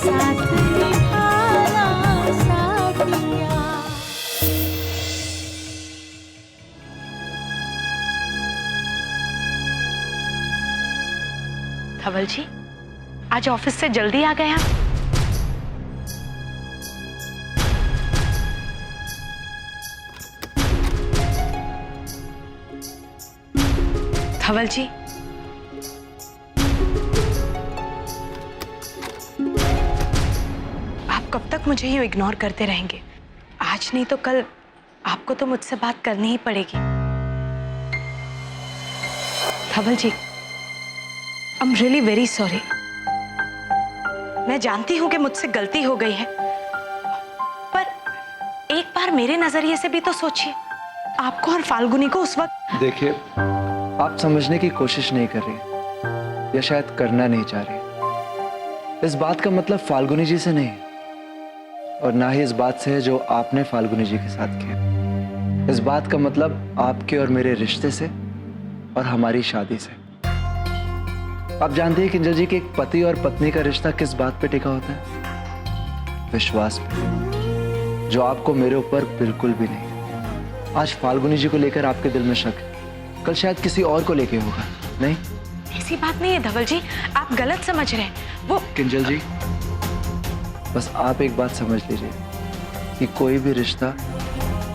साथ निभाना साथिया। धवल जी, आज ऑफिस से जल्दी आ गए आप? धवल जी, आप कब तक मुझे यूं इग्नोर करते रहेंगे? आज नहीं तो कल आपको तो मुझसे बात करनी ही पड़ेगी। Dhaval ji, I am really very sorry. मैं जानती हूं कि मुझसे गलती हो गई है, पर एक बार मेरे नजरिए से भी तो सोचिए। आपको और फाल्गुनी को उस वक्त। देखिए, आप समझने की कोशिश नहीं कर रही या शायद करना नहीं चाह रही। इस बात का मतलब फाल्गुनी जी से नहीं और ना ही इस बात से है जो आपने फाल्गुनी जी के साथ किया। इस बात का मतलब आपके और मेरे रिश्ते से और हमारी शादी से। आप जानते हैं किंजल जी कि एक पति और पत्नी का रिश्ता किस बात पे टिका होता है? विश्वास पे, जो आपको मेरे ऊपर बिल्कुल भी नहीं। आज फाल्गुनी जी को लेकर आपके दिल में शक है, कल शायद किसी और को लेके होगा। नहीं, ऐसी बात नहीं है धवल जी, आप गलत समझ रहे हैं। वो किंजल जी, बस आप एक बात समझ लीजिए कि कोई भी रिश्ता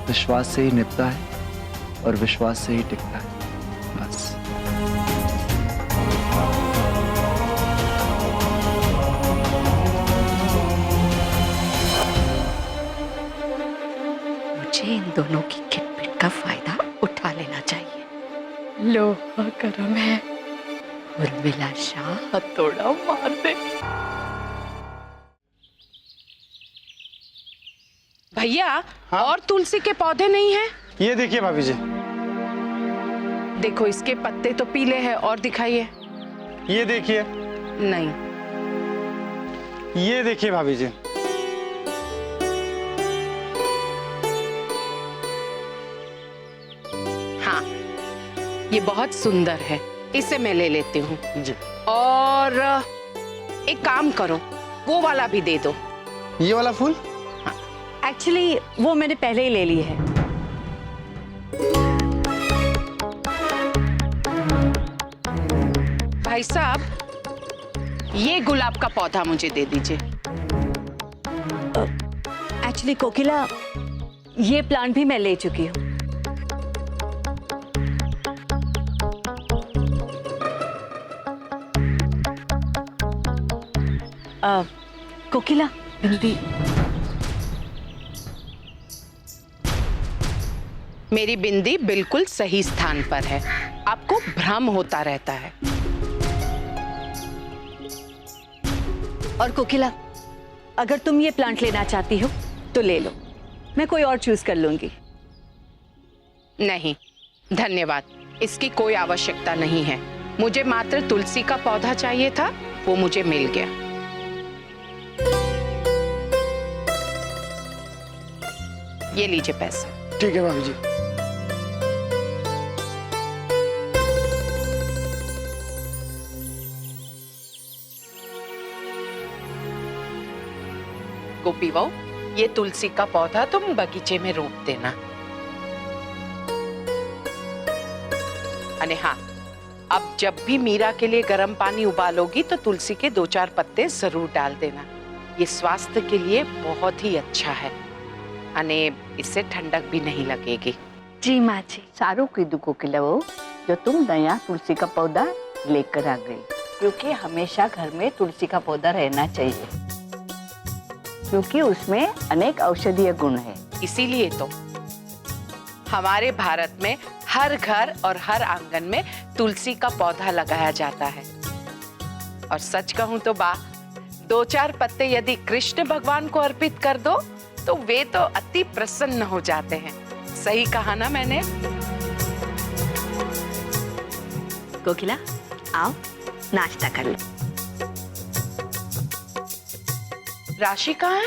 विश्वास से ही निभता है और विश्वास से ही टिकता है। बस। मुझे इन दोनों की खिटपिट का फायदा उठा लेना चाहिए। लोहा गरम है, उर्मिला शाह हथौड़ा मार दे। भैया, हाँ? और तुलसी के पौधे नहीं हैं? ये देखिए भाभी जी। देखो, इसके पत्ते तो पीले हैं, और दिखाइए। ये देखिए। नहीं। ये देखिए भाभी जी। हाँ, ये बहुत सुंदर है, इसे मैं ले लेती हूँ। जी। और एक काम करो, वो वाला भी दे दो। ये वाला फूल? एक्चुअली वो मैंने पहले ही ले ली है। भाई साहब, ये गुलाब का पौधा मुझे दे दीजिए। एक्चुअली कोकिला, ये प्लांट भी मैं ले चुकी हूँ। कोकिला, बिंदी। मेरी बिंदी बिल्कुल सही स्थान पर है, आपको भ्रम होता रहता है। और कोकिला, अगर तुम ये प्लांट लेना चाहती हो तो ले लो, मैं कोई और चूज कर लूंगी। नहीं, धन्यवाद, इसकी कोई आवश्यकता नहीं है। मुझे मात्र तुलसी का पौधा चाहिए था, वो मुझे मिल गया। ये लीजिए पैसे। ठीक है भाभी जी। गोपी बहू, ये तुलसी का पौधा तुम बगीचे में रोप देना। अरे हाँ, अब जब भी मीरा के लिए गर्म पानी उबालोगी तो तुलसी के 2-4 पत्ते जरूर डाल देना। ये स्वास्थ्य के लिए बहुत ही अच्छा है, अने इससे ठंडक भी नहीं लगेगी। जी माँ जी। सारू कीधु कोकिला बहू, जो तुम नया तुलसी का पौधा लेकर आ गई, क्योंकि हमेशा घर में तुलसी का पौधा रहना चाहिए, क्योंकि उसमें अनेक औषधीय गुण है। इसीलिए तो हमारे भारत में हर घर और हर आंगन में तुलसी का पौधा लगाया जाता है। और सच कहूं तो 2-4 पत्ते यदि कृष्ण भगवान को अर्पित कर दो तो वे तो अति प्रसन्न हो जाते हैं। सही कहा ना मैंने? कोकिला, आओ नाश्ता कर लो। राशि कहाँ है?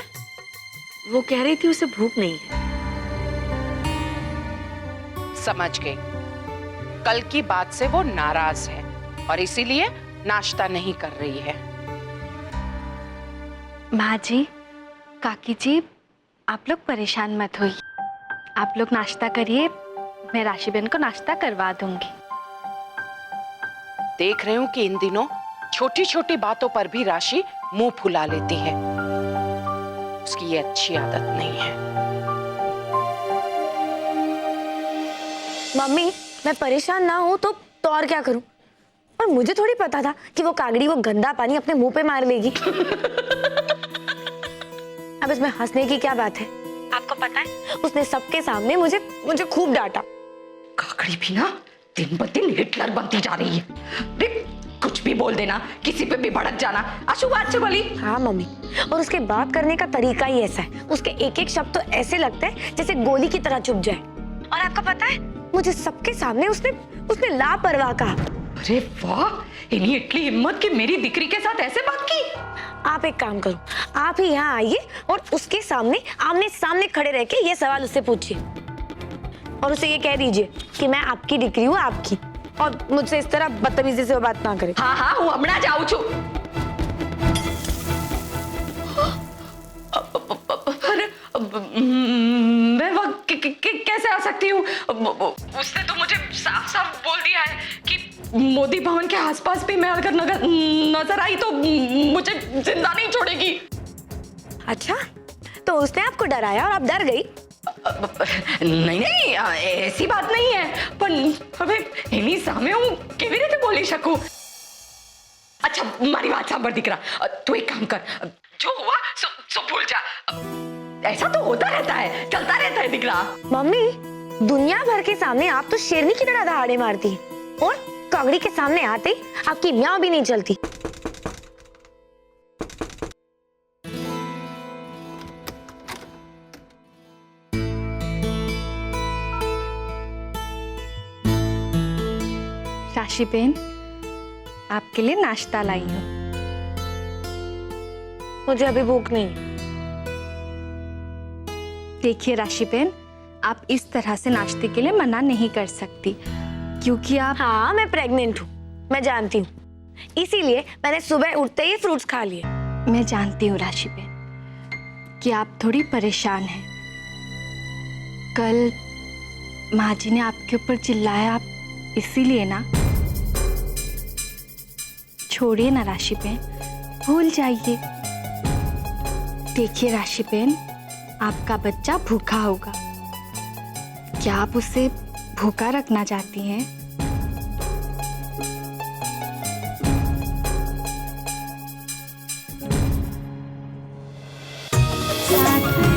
वो कह रही थी उसे भूख नहीं है। समझ गई, कल की बात से वो नाराज है और इसीलिए नाश्ता नहीं कर रही है। माँ जी, काकी जी, आप लोग परेशान मत होइए। आप लोग नाश्ता करिए, मैं राशि बहन को नाश्ता करवा दूंगी। देख रही हूँ कि इन दिनों छोटी छोटी बातों पर भी राशि मुंह फुला लेती है। उसकी ये अच्छी आदत नहीं है। मम्मी, मैं परेशान ना हूँ तो और क्या करूँ? और मुझे थोड़ी पता था कि वो कागड़ी वो गंदा पानी अपने मुंह पे मार लेगी। अब इसमें हंसने की क्या बात है? आपको पता है उसने सबके सामने मुझे खूब डांटा। काकड़ी भी ना दिन ब दिन हिटलर बनती जा रही है। देख, कुछ भी बोल देना, किसी पे भी भड़क जाना, अशुभ बोली। हाँ मम्मी, और उसके बात करने का तरीका ही ऐसा है। उसके एक एक शब्द तो ऐसे लगते हैं जैसे गोली की तरह चुभ जाए। और आपको पता है, मुझे सबके सामने उसने लापरवाह कहा। अरे वाह, इतनी इतनी हिम्मत कि मेरी दिकरी के साथ ऐसे बात की। आप एक काम करो, आप ही यहाँ आइए और उसके सामने आमने सामने खड़े रह के ये सवाल उससे पूछिए और उसे ये कह दीजिए कि मैं आपकी दिकरी हूँ, आपकी, और मुझसे इस तरह बदतमीजी से वो बात ना करे। हाँ हाँ, हूँ हमना जाऊँ छू। अरे मैं वहाँ कैसे आ सकती हूँ? उसने तो मुझे साफ साफ बोल दिया है कि मोदी भवन के आसपास भी मैं अगर नजर आई तो मुझे जिंदा नहीं छोड़ेगी। अच्छा, तो उसने आपको डराया और आप डर गई? नहीं नहीं, ऐसी बात नहीं है, पर હવે એની સામે હું કેવી રીતે બોલી શકું? अच्छा, मारी बात सांभर दिकरा, तू एक काम कर, जो हुआ सो भूल जा। ऐसा तो होता रहता है, चलता रहता है दिकरा। मम्मी, दुनिया भर के सामने आप तो शेरनी की तरह दहाड़े मारती हैं और कागड़ी के सामने आते ही आपकी म्याऊं भी नहीं चलती। राशि बहन, आपके लिए नाश्ता लाई हूँ। मुझे अभी भूख नहीं। देखिए राशि बहन, आप इस तरह से नाश्ते के लिए मना नहीं कर सकती, क्योंकि आप... हाँ, मैं प्रेग्नेंट हूँ, मैं जानती हूँ, इसीलिए मैंने सुबह उठते ही फ्रूट्स खा लिए। मैं जानती हूँ राशि बहन कि आप थोड़ी परेशान हैं। कल माँ जी ने आपके ऊपर चिल्लाया, आप इसीलिए ना। छोड़िए ना राशि बहन, भूल जाइए। देखिए राशि बहन, आपका बच्चा भूखा होगा, क्या आप उसे भूखा रखना चाहती हैं? साथ